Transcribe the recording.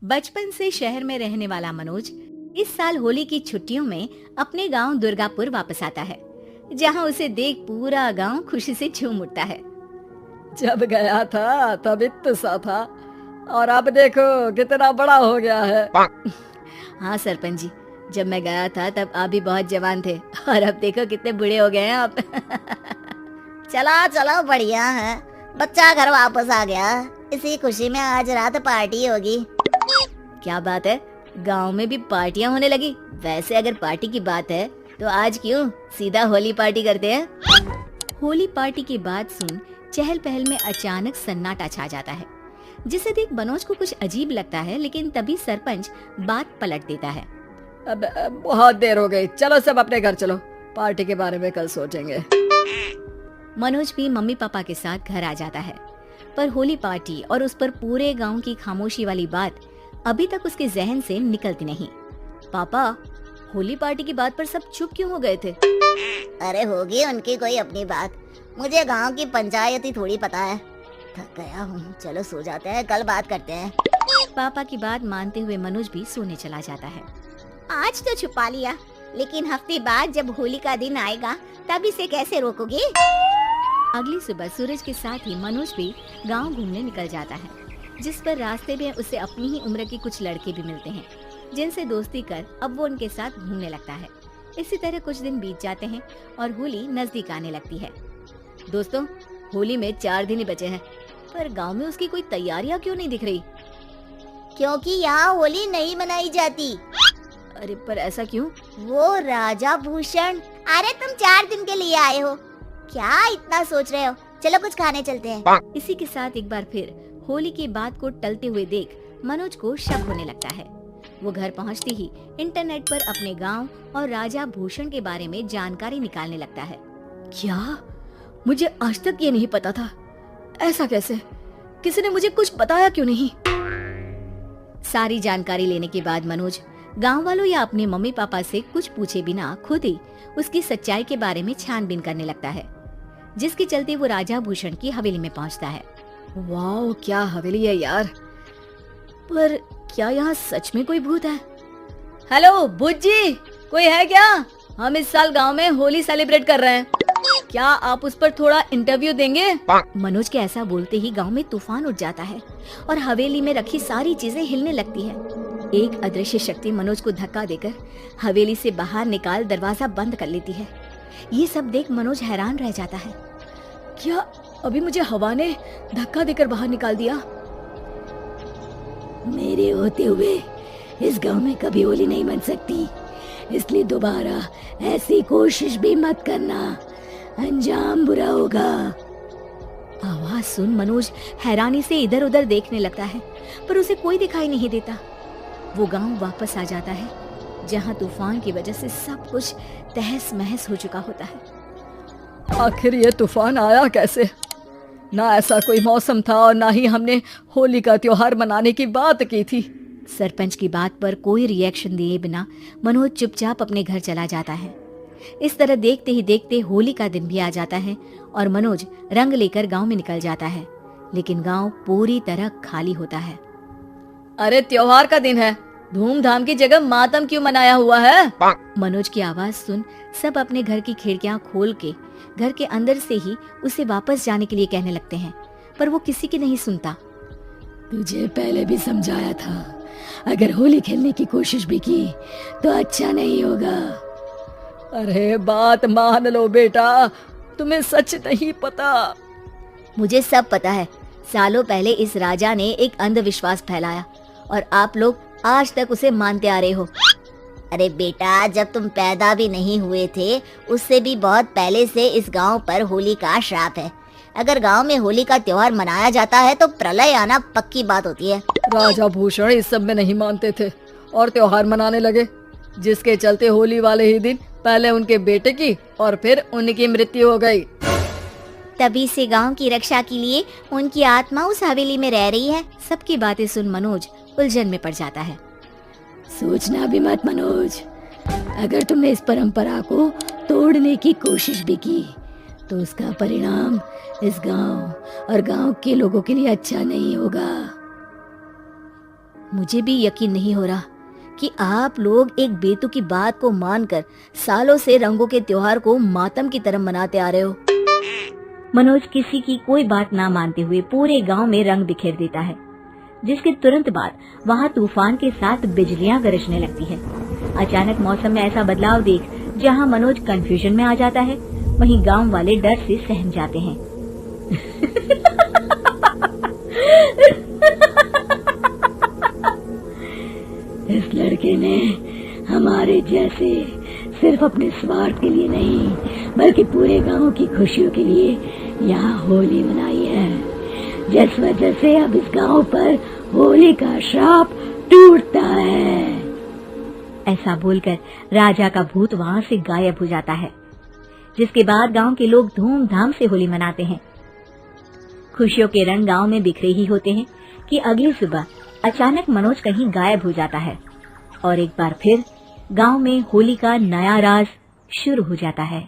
बचपन से शहर में रहने वाला मनोज इस साल होली की छुट्टियों में अपने गांव दुर्गापुर वापस आता है, जहां उसे देख पूरा गांव खुशी से झूम उठता है। जब गया था तब इतना सा था और अब देखो कितना बड़ा हो गया है। हाँ सरपंच जी, जब मैं गया था तब आप भी बहुत जवान थे और अब देखो कितने बूढ़े हो गए हैं आप। चला चलो बढ़िया है, बच्चा घर वापस आ गया। इसी खुशी में आज रात पार्टी होगी। क्या बात है, गांव में भी पार्टियां होने लगी। वैसे अगर पार्टी की बात है तो आज क्यों सीधा होली पार्टी करते हैं। होली पार्टी की बात सुन चहल पहल में अचानक सन्नाटा छा जाता है, जिसे देख मनोज को कुछ अजीब लगता है, लेकिन तभी सरपंच बात पलट देता है। अब बहुत देर हो गई, चलो सब अपने घर चलो, पार्टी के बारे में कल सोचेंगे। मनोज भी मम्मी पापा के साथ घर आ जाता है, पर होली पार्टी और उस पर पूरे गांव की खामोशी वाली बात अभी तक उसके जहन से निकलती नहीं। पापा, होली पार्टी की बात पर सब चुप क्यों हो गए थे? अरे होगी उनकी कोई अपनी बात, मुझे गांव की पंचायत ही थोड़ी पता है। थक गया हूँ, चलो सो जाते हैं, कल बात करते हैं। पापा की बात मानते हुए मनोज भी सोने चला जाता है। आज तो छुपा लिया, लेकिन हफ्ते बाद जब होली का दिन आएगा तब इसे कैसे रोकोगे? अगली सुबह सूरज के साथ ही मनोज भी गांव घूमने निकल जाता है, जिस पर रास्ते में उसे अपनी ही उम्र के कुछ लड़के भी मिलते हैं, जिनसे दोस्ती कर अब वो उनके साथ घूमने लगता है। इसी तरह कुछ दिन बीत जाते हैं और होली नजदीक आने लगती है। दोस्तों, होली में 4 दिन ही बचे हैं, पर गांव में उसकी कोई तैयारियां क्यों नहीं दिख रही? क्योंकि यहाँ होली नहीं मनाई जाती। अरे पर ऐसा क्यों? वो राजा भूषण। अरे तुम 4 दिन के लिए आए हो, क्या इतना सोच रहे हो? चलो कुछ खाने चलते हैं। इसी के साथ एक बार फिर होली की बात को टलते हुए देख मनोज को शक होने लगता है। वो घर पहुंचते ही इंटरनेट पर अपने गांव और राजा भूषण के बारे में जानकारी निकालने लगता है। क्या? मुझे आज तक ये नहीं पता था। ऐसा कैसे? किसी ने मुझे कुछ बताया क्यों नहीं? सारी जानकारी लेने के बाद मनोज गांव वालों या अपने मम्मी पापा से कुछ पूछे बिना खुद ही उसकी सच्चाई के बारे में छानबीन करने लगता है, जिसके चलते वो राजा भूषण की हवेली में पहुंचता है। वाह, क्या हवेली है यार। पर क्या यहाँ सच में कोई भूत है? हेलो भूत जी, कोई है क्या? हम इस साल गांव में होली सेलिब्रेट कर रहे हैं, क्या आप उस पर थोड़ा इंटरव्यू देंगे? मनोज के ऐसा बोलते ही गांव में तूफान उठ जाता है और हवेली में रखी सारी चीजें हिलने लगती है। एक अदृश्य शक्ति मनोज को धक्का देकर हवेली से बाहर निकाल दरवाजा बंद कर लेती है। ये सब देख मनोज हैरान रह जाता है। क्या अभी मुझे हवा ने धक्का देकर बाहर निकाल दिया? मेरे होते हुए इस गांव में कभी होली नहीं बन सकती, इसलिए दोबारा ऐसी कोशिश भी मत करना, अंजाम बुरा होगा। आवाज सुन मनोज हैरानी से इधर उधर देखने लगता है, पर उसे कोई दिखाई नहीं देता। वो गांव वापस आ जाता है, जहां तूफान की वजह से सब कुछ तहस महस हो चुका होता है। आखिर ये तूफान आया कैसे? ना ऐसा कोई मौसम था और ना ही हमने होली का त्योहार मनाने की बात की थी। सरपंच की बात पर कोई रिएक्शन दिए बिना मनोज चुपचाप अपने घर चला जाता है। इस तरह देखते ही देखते होली का दिन भी आ जाता है और मनोज रंग लेकर गांव में निकल जाता है, लेकिन गांव पूरी तरह खाली होता है। अरे त्योहार का दिन है, धूमधाम की जगह मातम क्यों मनाया हुआ है? मनोज की आवाज सुन सब अपने घर की खिड़कियां खोल के घर के अंदर से ही उसे वापस जाने के लिए कहने लगते हैं, पर वो किसी की नहीं सुनता। तुझे पहले भी समझाया था, अगर होली खेलने की कोशिश भी की तो अच्छा नहीं होगा। अरे बात मान लो बेटा, तुम्हें सच नहीं पता। मुझे सब पता है। सालों पहले इस राजा ने एक अंधविश्वास फैलाया और आप लोग आज तक उसे मानते आ रहे हो। अरे बेटा, जब तुम पैदा भी नहीं हुए थे उससे भी बहुत पहले से इस गांव पर होली का श्राप है। अगर गांव में होली का त्योहार मनाया जाता है तो प्रलय आना पक्की बात होती है। राजा भूषण इस सब में नहीं मानते थे और त्योहार मनाने लगे, जिसके चलते होली वाले ही दिन पहले उनके बेटे की और फिर उनकी मृत्यु हो गई। तभी से गांव की रक्षा के लिए उनकी आत्मा उस हवेली में रह रही है। सबकी बातें सुन मनोज उलझन में पड़ जाता है। सोचना भी मत मनोज, अगर तुमने इस परंपरा को तोड़ने की कोशिश भी की तो उसका परिणाम इस गांव और गांव के लोगों के लिए अच्छा नहीं होगा। मुझे भी यकीन नहीं हो रहा कि आप लोग एक बेतुकी बात को मानकर सालों से रंगों के त्योहार को मातम की तरह मनाते आ रहे हो। मनोज किसी की कोई बात ना मानते हुए पूरे गांव में रंग बिखेर देता है, जिसके तुरंत बाद वहां तूफान के साथ बिजलियां गरजने लगती है। अचानक मौसम में ऐसा बदलाव देख जहां मनोज कंफ्यूजन में आ जाता है, वहीं गांव वाले डर से सहम जाते हैं। इस लड़के ने हमारे जैसे सिर्फ अपने स्वार्थ के लिए नहीं बल्कि पूरे गांव की खुशियों के लिए यहाँ होली मनाई है, जिस वजह से अब इस गांव पर होली का श्राप टूटता है। ऐसा बोलकर राजा का भूत वहां से गायब हो जाता है, जिसके बाद गांव के लोग धूमधाम से होली मनाते हैं। खुशियों के रंग गांव में बिखरे ही होते हैं कि अगली सुबह अचानक मनोज कहीं गायब हो जाता है और एक बार फिर गांव में होली का नया राज शुरू हो जाता है।